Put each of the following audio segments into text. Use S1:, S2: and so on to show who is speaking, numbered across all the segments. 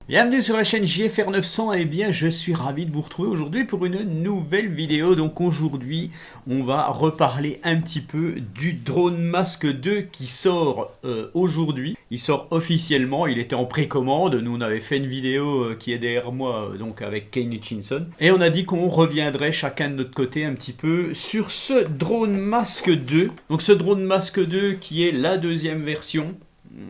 S1: Bienvenue sur la chaîne JFR 900 et bien je suis ravi de vous retrouver aujourd'hui pour une nouvelle vidéo. Donc aujourd'hui on va reparler un petit peu du Drone Mask 2 qui sort aujourd'hui. Il sort officiellement, il était en précommande, nous on avait fait une vidéo qui est derrière moi donc avec Kane Hutchinson. Et on a dit qu'on reviendrait chacun de notre côté un petit peu sur ce Drone Mask 2. Donc ce Drone Mask 2 qui est la deuxième version.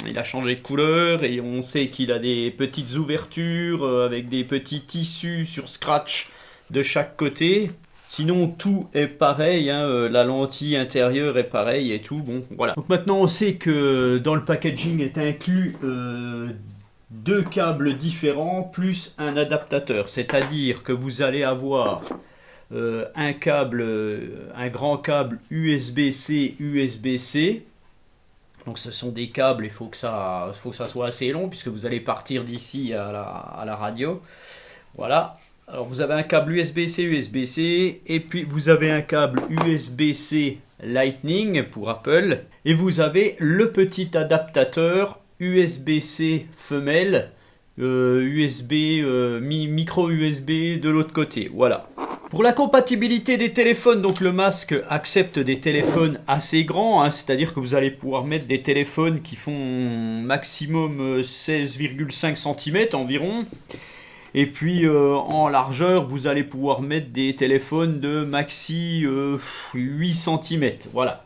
S1: Il a changé de couleur et on sait qu'il a des petites ouvertures avec des petits tissus sur scratch de chaque côté. Sinon tout est pareil, hein, la lentille intérieure est pareille et tout. Bon, voilà. Donc maintenant on sait que dans le packaging est inclus deux câbles différents plus un adaptateur. C'est-à-dire que vous allez avoir un câble, un grand câble USB-C, USB-C. Donc ce sont des câbles, il faut que ça soit assez long puisque vous allez partir d'ici à la radio. Voilà. Alors vous avez un câble USB-C, USB-C et puis vous avez un câble USB-C Lightning pour Apple. Et vous avez le petit adaptateur USB-C femelle, micro USB de l'autre côté. Voilà. Pour la compatibilité des téléphones, donc le masque accepte des téléphones assez grands, hein, c'est-à-dire que vous allez pouvoir mettre des téléphones qui font maximum 16,5 cm environ. Et puis en largeur, vous allez pouvoir mettre des téléphones de maxi 8 cm. Voilà.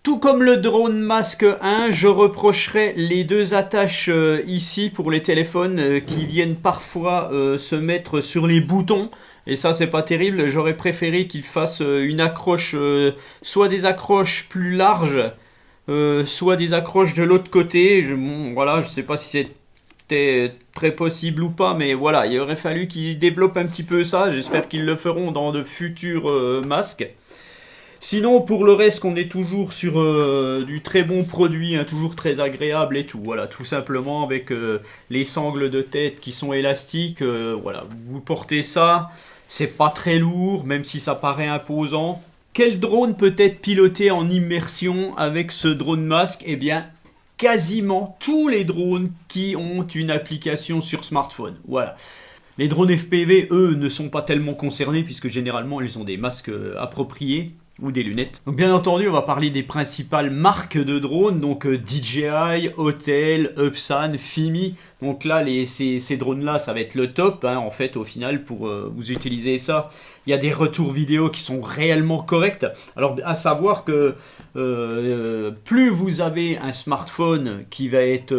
S1: Tout comme le Drone Mask 1, je reprocherai les deux attaches ici pour les téléphones qui viennent parfois se mettre sur les boutons. Et ça, c'est pas terrible. J'aurais préféré qu'ils fassent une accroche, soit des accroches plus larges, soit des accroches de l'autre côté. Bon, voilà, je sais pas si c'était très possible ou pas, mais voilà, il aurait fallu qu'ils développent un petit peu ça. J'espère qu'ils le feront dans de futurs masques. Sinon, pour le reste, on est toujours sur du très bon produit, hein, toujours très agréable et tout. Voilà, tout simplement avec les sangles de tête qui sont élastiques. Voilà, vous portez ça, c'est pas très lourd, même si ça paraît imposant. Quel drone peut être piloté en immersion avec ce drone masque? Eh bien, quasiment tous les drones qui ont une application sur smartphone. Voilà. Les drones FPV, eux, ne sont pas tellement concernés puisque généralement, ils ont des masques appropriés ou des lunettes. Donc bien entendu, on va parler des principales marques de drones, donc DJI, Autel, Upsan, Fimi. Donc là, ces drones-là, ça va être le top, hein, en fait, au final, pour vous utiliser ça. Il y a des retours vidéo qui sont réellement corrects. Alors, à savoir que plus vous avez un smartphone qui va être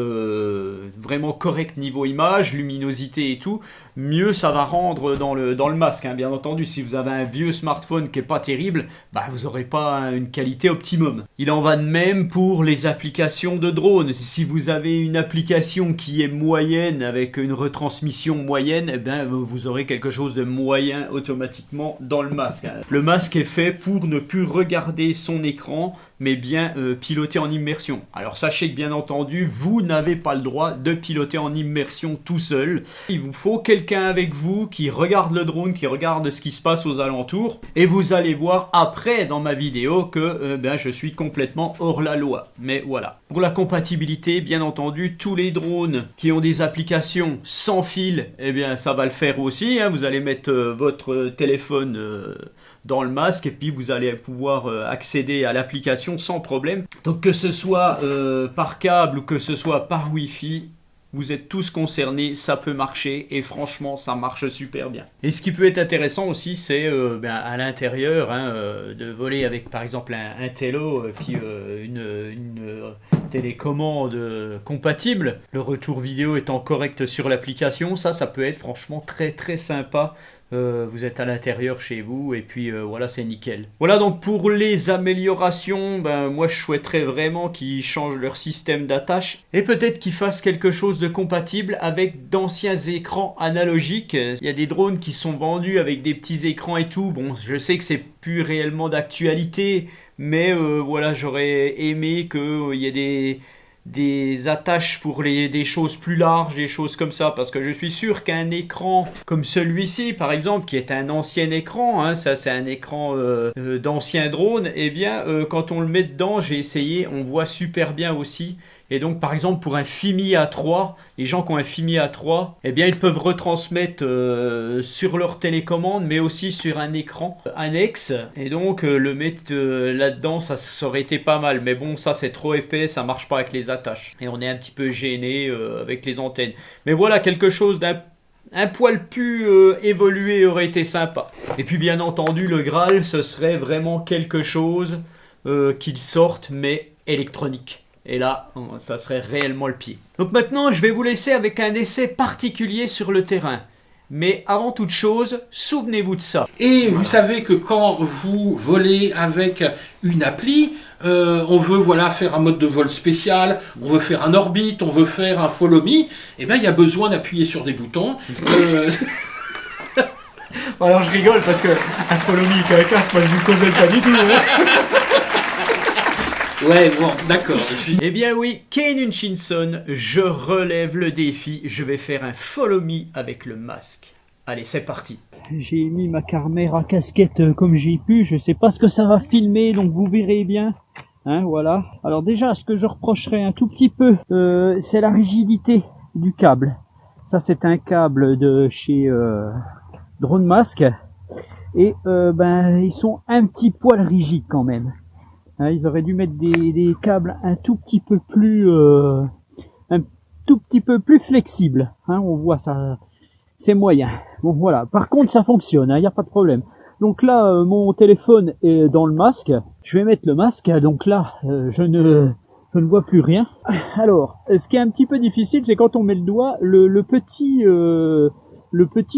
S1: vraiment correct niveau image, luminosité et tout, mieux ça va rendre dans le masque, hein. Bien entendu, si vous avez un vieux smartphone qui n'est pas terrible, bah, vous n'aurez pas une qualité optimum. Il en va de même pour les applications de drone. Si vous avez une application qui est moyenne avec une retransmission moyenne, eh bien, vous aurez quelque chose de moyen automatiquement dans le masque, hein. Le masque est fait pour ne plus regarder son écran, mais bien piloter en immersion. Alors sachez que bien entendu, vous n'avez pas le droit de piloter en immersion tout seul. Il vous faut quelqu'un avec vous qui regarde le drone, qui regarde ce qui se passe aux alentours. Et vous allez voir après dans ma vidéo que je suis complètement hors la loi. Mais voilà. Pour la compatibilité, bien entendu, tous les drones qui ont des applications sans fil, eh bien ça va le faire aussi, hein. Vous allez mettre votre téléphone dans le masque et puis vous allez pouvoir accéder à l'application sans problème. Donc que ce soit par câble ou que ce soit par Wi-Fi, vous êtes tous concernés, ça peut marcher et franchement ça marche super bien. Et ce qui peut être intéressant aussi, c'est à l'intérieur, hein, de voler avec par exemple un Tello et puis une télécommande compatible, le retour vidéo étant correct sur l'application, ça peut être franchement très très sympa. Vous êtes à l'intérieur chez vous et puis voilà, c'est nickel. Voilà, donc pour les améliorations, moi je souhaiterais vraiment qu'ils changent leur système d'attache et peut-être qu'ils fassent quelque chose de compatible avec d'anciens écrans analogiques. Il y a des drones qui sont vendus avec des petits écrans et tout. Bon, je sais que c'est plus réellement d'actualité, mais voilà, j'aurais aimé qu'il y ait des attaches pour des choses plus larges, des choses comme ça, parce que je suis sûr qu'un écran comme celui-ci par exemple, qui est un ancien écran, hein, ça c'est un écran d'ancien drone, et bien quand on le met dedans, j'ai essayé, on voit super bien aussi Et donc, par exemple, pour un FIMI A3, les gens qui ont un FIMI A3, eh bien, ils peuvent retransmettre sur leur télécommande, mais aussi sur un écran annexe. Et donc, le mettre là-dedans, ça aurait été pas mal. Mais bon, ça, c'est trop épais, ça marche pas avec les attaches. Et on est un petit peu gêné avec les antennes. Mais voilà, quelque chose d'un poil plus évolué aurait été sympa. Et puis, bien entendu, le Graal, ce serait vraiment quelque chose qu'il sorte, mais électronique. Et là, ça serait réellement le pied. Donc maintenant, je vais vous laisser avec un essai particulier sur le terrain. Mais avant toute chose, souvenez-vous de ça.
S2: Et vous savez que quand vous volez avec une appli, on veut voilà faire un mode de vol spécial, on veut faire un orbite, on veut faire un follow me, et ben il y a besoin d'appuyer sur des boutons.
S1: Alors je rigole parce que un follow me avec un, c'est pas du causel pas du tout.
S2: Ouais, bon, d'accord.
S1: Eh bien oui, Kane Hutchinson, je relève le défi, je vais faire un follow me avec le masque. Allez, c'est parti. J'ai mis ma caméra casquette comme j'ai pu, je sais pas ce que ça va filmer, donc vous verrez bien. Hein, voilà. Alors déjà, ce que je reprocherais un tout petit peu, c'est la rigidité du câble. Ça, c'est un câble de chez DroneMask. Et ben, ils sont un petit poil rigides quand même. Hein, ils auraient dû mettre des câbles un tout petit peu plus flexibles. Hein, on voit ça, c'est moyen. Bon voilà. Par contre, ça fonctionne. Il n'y a pas de problème. Donc là, mon téléphone est dans le masque. Je vais mettre le masque. Donc là, je ne vois plus rien. Alors, ce qui est un petit peu difficile, c'est quand on met le doigt, le petit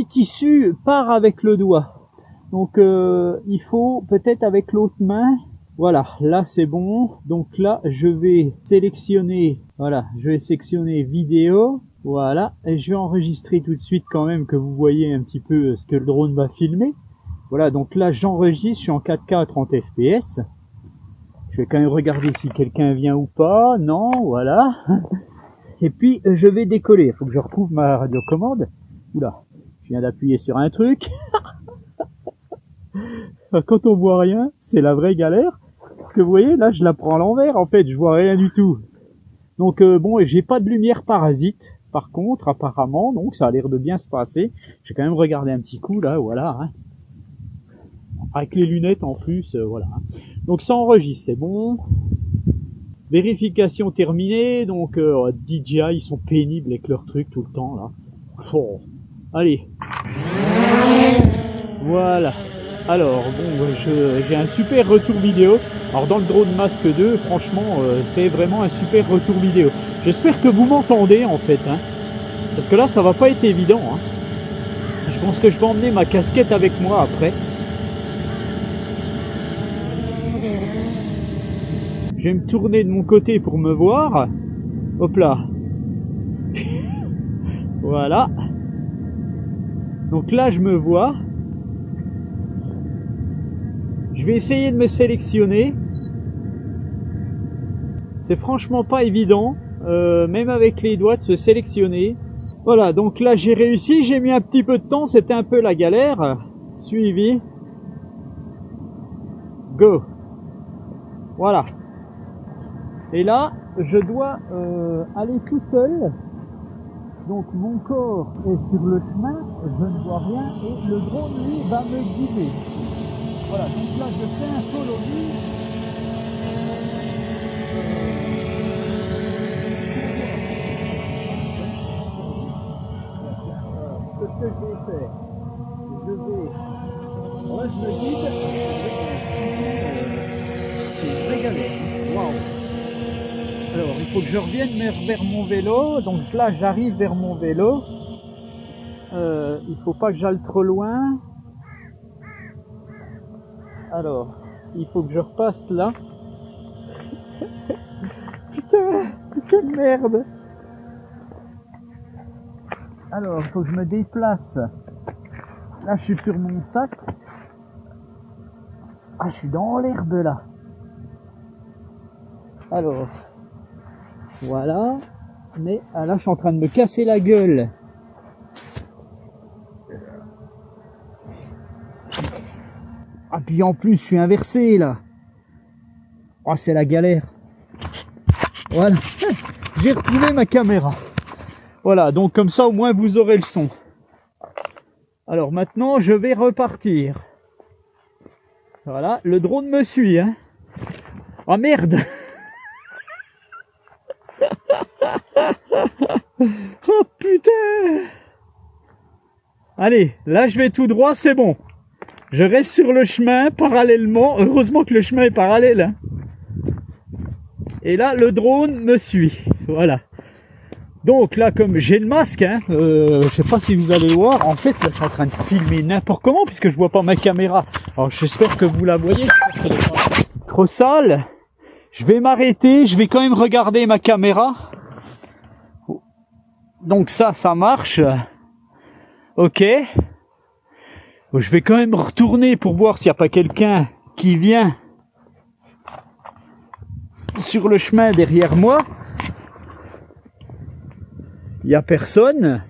S1: tissu part avec le doigt. Donc il faut peut-être avec l'autre main. Voilà, là c'est bon. Donc là, je vais sélectionner vidéo. Voilà, et je vais enregistrer tout de suite quand même que vous voyez un petit peu ce que le drone va filmer. Voilà, donc là j'enregistre, je suis en 4K à 30 fps. Je vais quand même regarder si quelqu'un vient ou pas. Non, voilà. Et puis je vais décoller. Il faut que je retrouve ma radiocommande. Oula, je viens d'appuyer sur un truc. Quand on voit rien, c'est la vraie galère. Parce que vous voyez, là, je la prends à l'envers, en fait, je vois rien du tout. Donc, bon, j'ai pas de lumière parasite, par contre, apparemment, donc ça a l'air de bien se passer. Je vais quand même regarder un petit coup, là, voilà. Hein. Avec les lunettes, en plus, voilà. Donc, ça enregistre, c'est bon. Vérification terminée, donc, DJI, ils sont pénibles avec leurs trucs tout le temps, là. Oh. Allez. Voilà. Alors bon, j'ai un super retour vidéo. Alors dans le DroneMask 2, franchement, c'est vraiment un super retour vidéo. J'espère que vous m'entendez en fait, hein, parce que là, ça va pas être évident. Hein. Je pense que je vais emmener ma casquette avec moi après. Je vais me tourner de mon côté pour me voir. Hop là. Voilà. Donc là, je me vois. Je vais essayer de me sélectionner. C'est franchement pas évident, même avec les doigts, de se sélectionner. Voilà, donc là j'ai réussi, j'ai mis un petit peu de temps, c'était un peu la galère. Suivi. Go. Voilà. Et là, je dois aller tout seul. Donc mon corps est sur le chemin, je ne vois rien et le drone lui va me guider. Voilà, donc là je fais un follow me. Ce que je vais faire, là je me guide, c'est une vraie galère, waouh. Alors il faut que je revienne vers mon vélo, donc là j'arrive vers mon vélo, il faut pas que j'aille trop loin. Alors, il faut que je repasse là. Putain, quelle merde. Alors, il faut que je me déplace. Là, je suis sur mon sac. Ah, je suis dans l'herbe là. Alors, voilà. Mais là, je suis en train de me casser la gueule. Ah, puis en plus, je suis inversé là. Oh, c'est la galère. Voilà. j'ai retrouvé ma caméra. Voilà, donc comme ça au moins vous aurez le son. Alors maintenant je vais repartir. Voilà, le drone me suit, hein. Oh merde. Oh putain. Allez, là je vais tout droit, c'est bon. Je reste sur le chemin parallèlement. Heureusement que le chemin est parallèle, hein. Et là le drone me suit. Voilà. Donc là, comme j'ai le masque, hein, je sais pas si vous allez voir, en fait, là, je suis en train de filmer n'importe comment, puisque je vois pas ma caméra. Alors, j'espère que vous la voyez. Trop sale. Je vais m'arrêter, je vais quand même regarder ma caméra. Donc ça marche. Ok. Je vais quand même retourner pour voir s'il n'y a pas quelqu'un qui vient sur le chemin derrière moi. Il n'y a personne,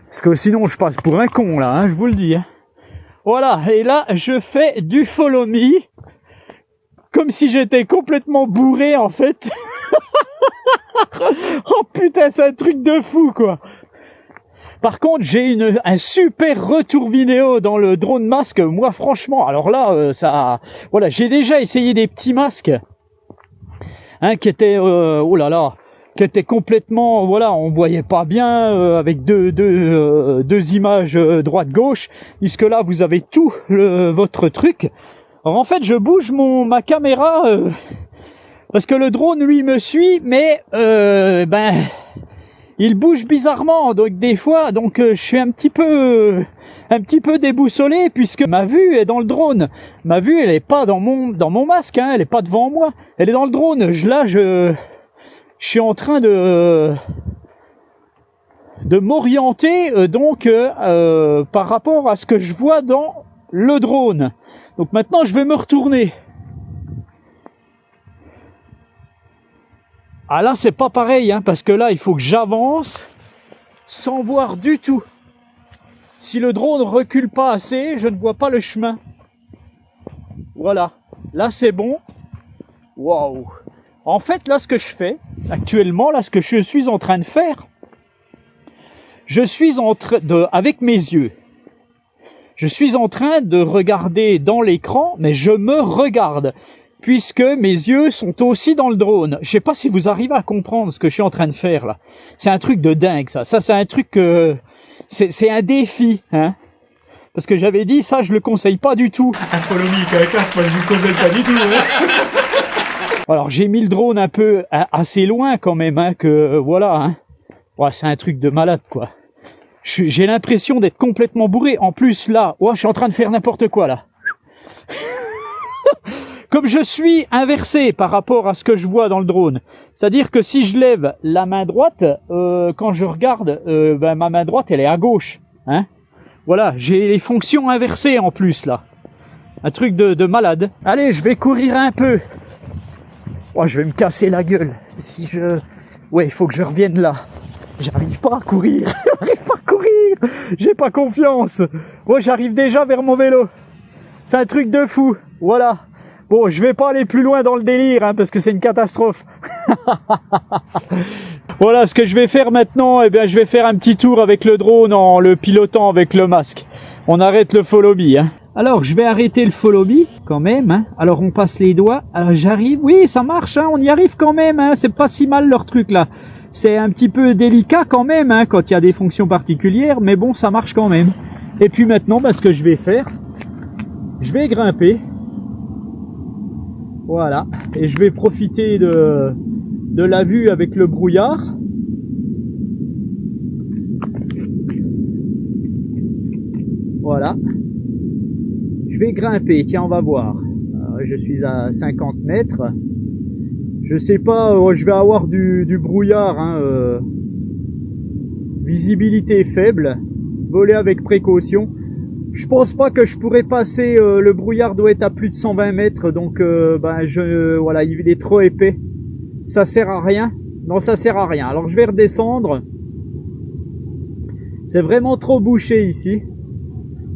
S1: parce que sinon je passe pour un con là, hein, je vous le dis. Hein. Voilà, et là je fais du follow me, comme si j'étais complètement bourré en fait. Oh putain, c'est un truc de fou quoi. Par contre, j'ai un super retour vidéo dans le drone masque. Moi franchement, alors là, ça, voilà, j'ai déjà essayé des petits masques, hein, qui étaient, oh là là, qui était complètement, voilà, on voyait pas bien, avec deux images droite-gauche, puisque là vous avez tout votre truc. Alors en fait je bouge ma caméra parce que le drone lui me suit, mais il bouge bizarrement, donc des fois, je suis un petit peu déboussolé, puisque ma vue est dans le drone. Ma vue elle est pas dans mon masque, hein, elle est pas devant moi, elle est dans le drone. Je suis en train de m'orienter par rapport à ce que je vois dans le drone. Donc maintenant je vais me retourner. Ah là c'est pas pareil, hein, parce que là il faut que j'avance sans voir du tout. Si le drone recule pas assez, je ne vois pas le chemin. Voilà, là c'est bon. Waouh. En fait, là, ce que je fais, actuellement, là, ce que je suis en train de faire, je suis avec mes yeux, je suis en train de regarder dans l'écran, mais je me regarde, puisque mes yeux sont aussi dans le drone. Je sais pas si vous arrivez à comprendre ce que je suis en train de faire, là. C'est un truc de dingue, ça. Ça, c'est un truc c'est un défi, hein. Parce que j'avais dit, ça, je le conseille pas du tout.
S3: Un follow me avec un casque, moi, je le conseille pas du tout, hein.
S1: Alors j'ai mis le drone un peu assez loin quand même, hein, que voilà, hein. Ouais, c'est un truc de malade quoi. J'ai l'impression d'être complètement bourré. En plus là, ouais, je suis en train de faire n'importe quoi là. Comme je suis inversé par rapport à ce que je vois dans le drone, c'est-à-dire que si je lève la main droite, quand je regarde, ma main droite elle est à gauche, hein. Voilà, j'ai les fonctions inversées en plus là. Un truc de malade. Allez, je vais courir un peu. Oh, je vais me casser la gueule. Ouais, il faut que je revienne là. J'arrive pas à courir. J'arrive pas à courir. J'ai pas confiance. Ouais, j'arrive déjà vers mon vélo. C'est un truc de fou. Voilà. Bon, je vais pas aller plus loin dans le délire, hein, parce que c'est une catastrophe. Voilà, ce que je vais faire maintenant, eh bien, je vais faire un petit tour avec le drone en le pilotant avec le masque. On arrête le follow me, hein. Alors, je vais arrêter le follow me, quand même, hein. Alors, on passe les doigts. Alors, j'arrive. Oui, ça marche, hein. On y arrive quand même, hein. C'est pas si mal, leur truc, là. C'est un petit peu délicat, quand même, hein, quand il y a des fonctions particulières. Mais bon, ça marche quand même. Et puis maintenant, ce que je vais faire, je vais grimper. Voilà. Et je vais profiter de la vue avec le brouillard. Voilà. Je vais grimper, tiens, on va voir. Je suis à 50 mètres. Je sais pas, je vais avoir du brouillard, hein, visibilité faible, voler avec précaution. Je pense pas que je pourrais passer, le brouillard doit être à plus de 120 mètres, donc voilà, il est trop épais. Ça sert à rien. Non, ça sert à rien. Alors je vais redescendre. C'est vraiment trop bouché ici.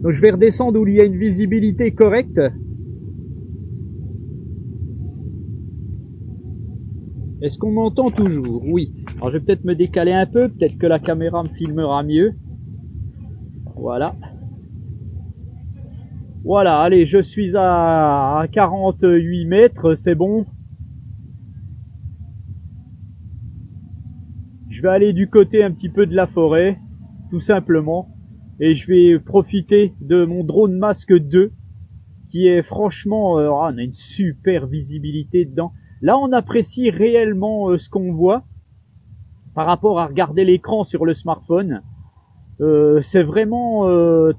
S1: Donc je vais redescendre où il y a une visibilité correcte. Est-ce qu'on m'entend toujours? Oui. Alors je vais peut-être me décaler un peu, peut-être que la caméra me filmera mieux. Voilà. Voilà, allez, je suis à 48 mètres, c'est bon. Je vais aller du côté un petit peu de la forêt, tout simplement. Et je vais profiter de mon drone Mask 2, qui est franchement... on a une super visibilité dedans. Là, on apprécie réellement ce qu'on voit par rapport à regarder l'écran sur le smartphone. C'est vraiment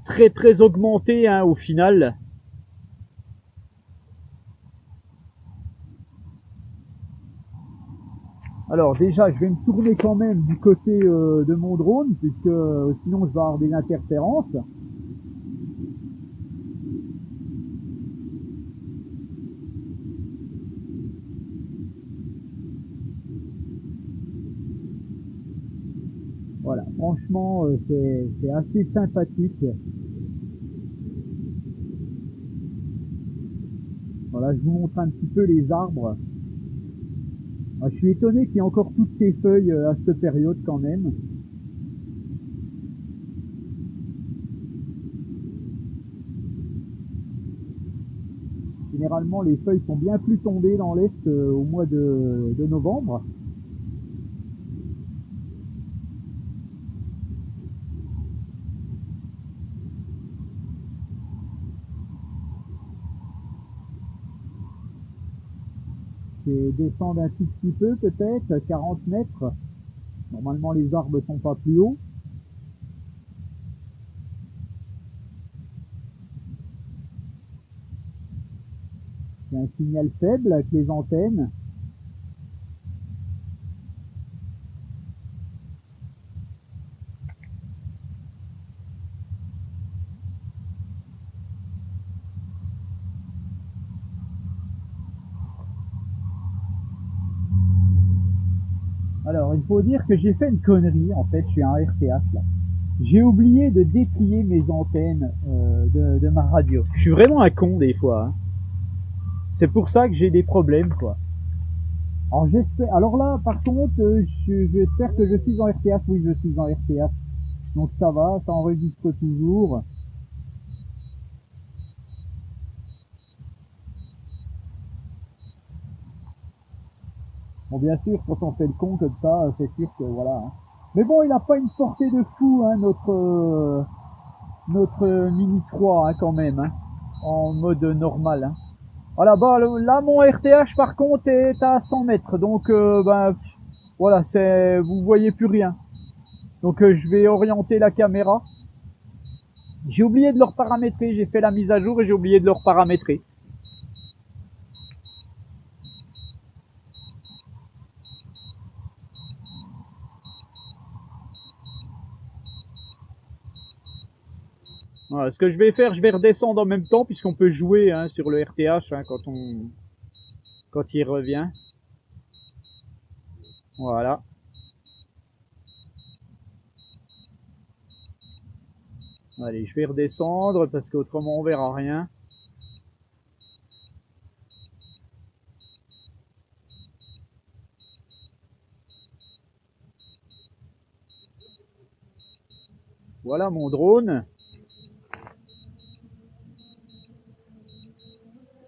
S1: très très augmenté hein, au final. Alors déjà, je vais me tourner quand même du côté de mon drone, puisque sinon je vais avoir des interférences. Voilà, franchement, c'est assez sympathique. Voilà, je vous montre un petit peu les arbres. Je suis étonné qu'il y ait encore toutes ces feuilles à cette période quand même. Généralement, les feuilles sont bien plus tombées dans l'Est au mois de novembre. Je vais descendre un tout petit peu, peut-être, 40 mètres. Normalement, les arbres sont pas plus hauts. Il y a un signal faible avec les antennes. Alors, il faut dire que j'ai fait une connerie, en fait, je suis un RTH là. J'ai oublié de déplier mes antennes de ma radio. Je suis vraiment un con des fois. Hein. C'est pour ça que j'ai des problèmes, quoi. Alors j'espère. Alors là, par contre, j'espère que je suis en RTH. Oui, je suis en RTH. Donc ça va, ça enregistre toujours. Bon, bien sûr, quand on fait le con comme ça, c'est sûr que voilà. Hein. Mais bon, il n'a pas une portée de fou, hein, notre Mini 3, hein, quand même, hein, en mode normal. Hein. Voilà, bah là, mon RTH, par contre, est à 100 mètres. Donc, ben, voilà, vous voyez plus rien. Donc, je vais orienter la caméra. J'ai oublié de leur paramétrer. J'ai fait la mise à jour et j'ai oublié de leur paramétrer. Voilà, ce que je vais faire, je vais redescendre en même temps puisqu'on peut jouer hein, sur le RTH hein, quand il revient. Voilà. Allez, je vais redescendre parce qu'autrement on verra rien. Voilà mon drone.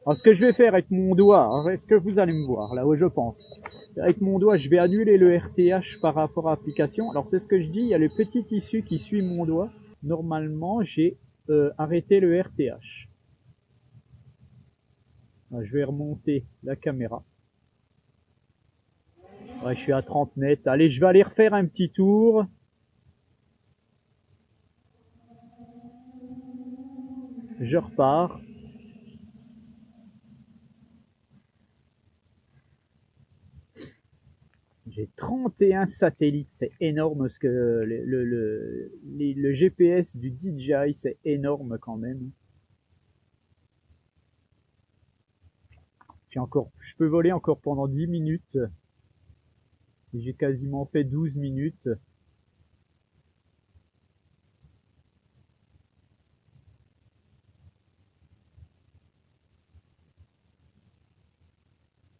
S1: Alors ce que je vais faire avec mon doigt, est-ce que vous allez me voir là où je pense? Avec mon doigt, je vais annuler le RTH par rapport à l'application. Alors c'est ce que je dis, il y a le petit tissu qui suit mon doigt. Normalement, j'ai arrêté le RTH. Alors, je vais remonter la caméra. Ouais, je suis à 30 mètres. Allez, je vais aller refaire un petit tour. Je repars. J'ai 31 satellites, c'est énorme ce que le GPS du DJI, c'est énorme quand même. Je peux voler encore pendant 10 minutes. J'ai quasiment fait 12 minutes.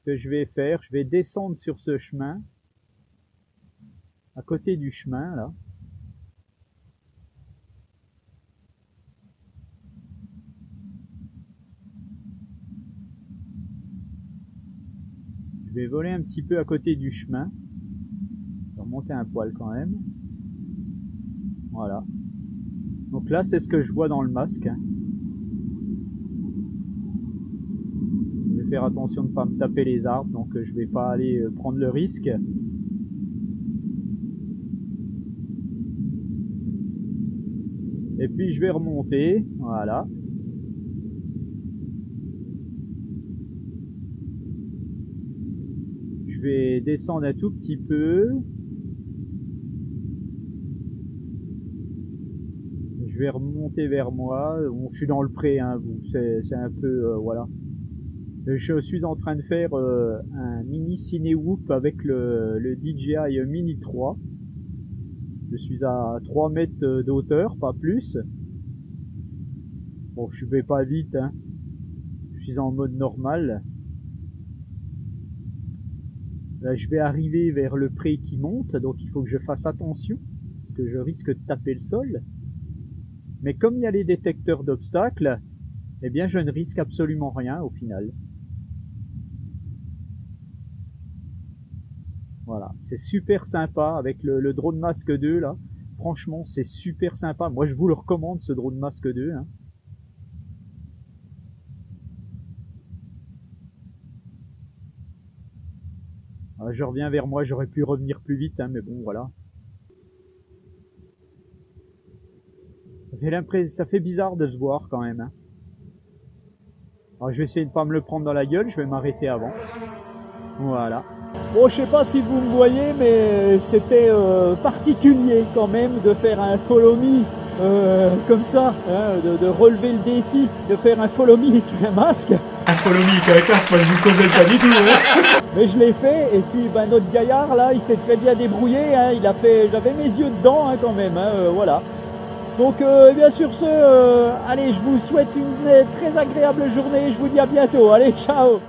S1: Ce que je vais faire, je vais descendre sur ce chemin, à côté du chemin là. Je vais voler un petit peu à côté du chemin. Je vais remonter un poil quand même. Voilà. Donc là, c'est ce que je vois dans le masque. Je vais faire attention de ne pas me taper les arbres, donc je vais pas aller prendre le risque. Et puis je vais remonter, voilà. Je vais descendre un tout petit peu. Je vais remonter vers moi. Bon, je suis dans le pré, hein, c'est un peu, voilà. Je suis en train de faire un mini ciné-whoop avec le DJI Mini 3. Je suis à 3 mètres d'auteur, pas plus. Bon, je vais pas vite, hein. Je suis en mode normal. Là, je vais arriver vers le pré qui monte, donc il faut que je fasse attention, parce que je risque de taper le sol. Mais comme il y a les détecteurs d'obstacles, eh bien je ne risque absolument rien au final. Voilà, c'est super sympa avec le Drone Mask 2 là. Franchement, c'est super sympa. Moi, je vous le recommande, ce Drone Mask 2. Hein. Alors, je reviens vers moi, j'aurais pu revenir plus vite, hein, mais bon, voilà. J'ai l'impression, ça fait bizarre de se voir quand même. Hein. Alors, je vais essayer de pas me le prendre dans la gueule, je vais m'arrêter avant. Voilà. Bon, je sais pas si vous me voyez, mais c'était particulier quand même de faire un follow me comme ça, hein, de relever le défi, de faire un follow me avec un masque.
S3: Un follow me avec un casque, moi je vous le causais pas du tout. Hein.
S1: Mais je l'ai fait, et puis ben, notre gaillard là, il s'est très bien débrouillé, hein, il a fait, j'avais mes yeux dedans hein, quand même, hein, voilà. Donc bien sur ce, allez, je vous souhaite une très agréable journée, je vous dis à bientôt, allez, ciao.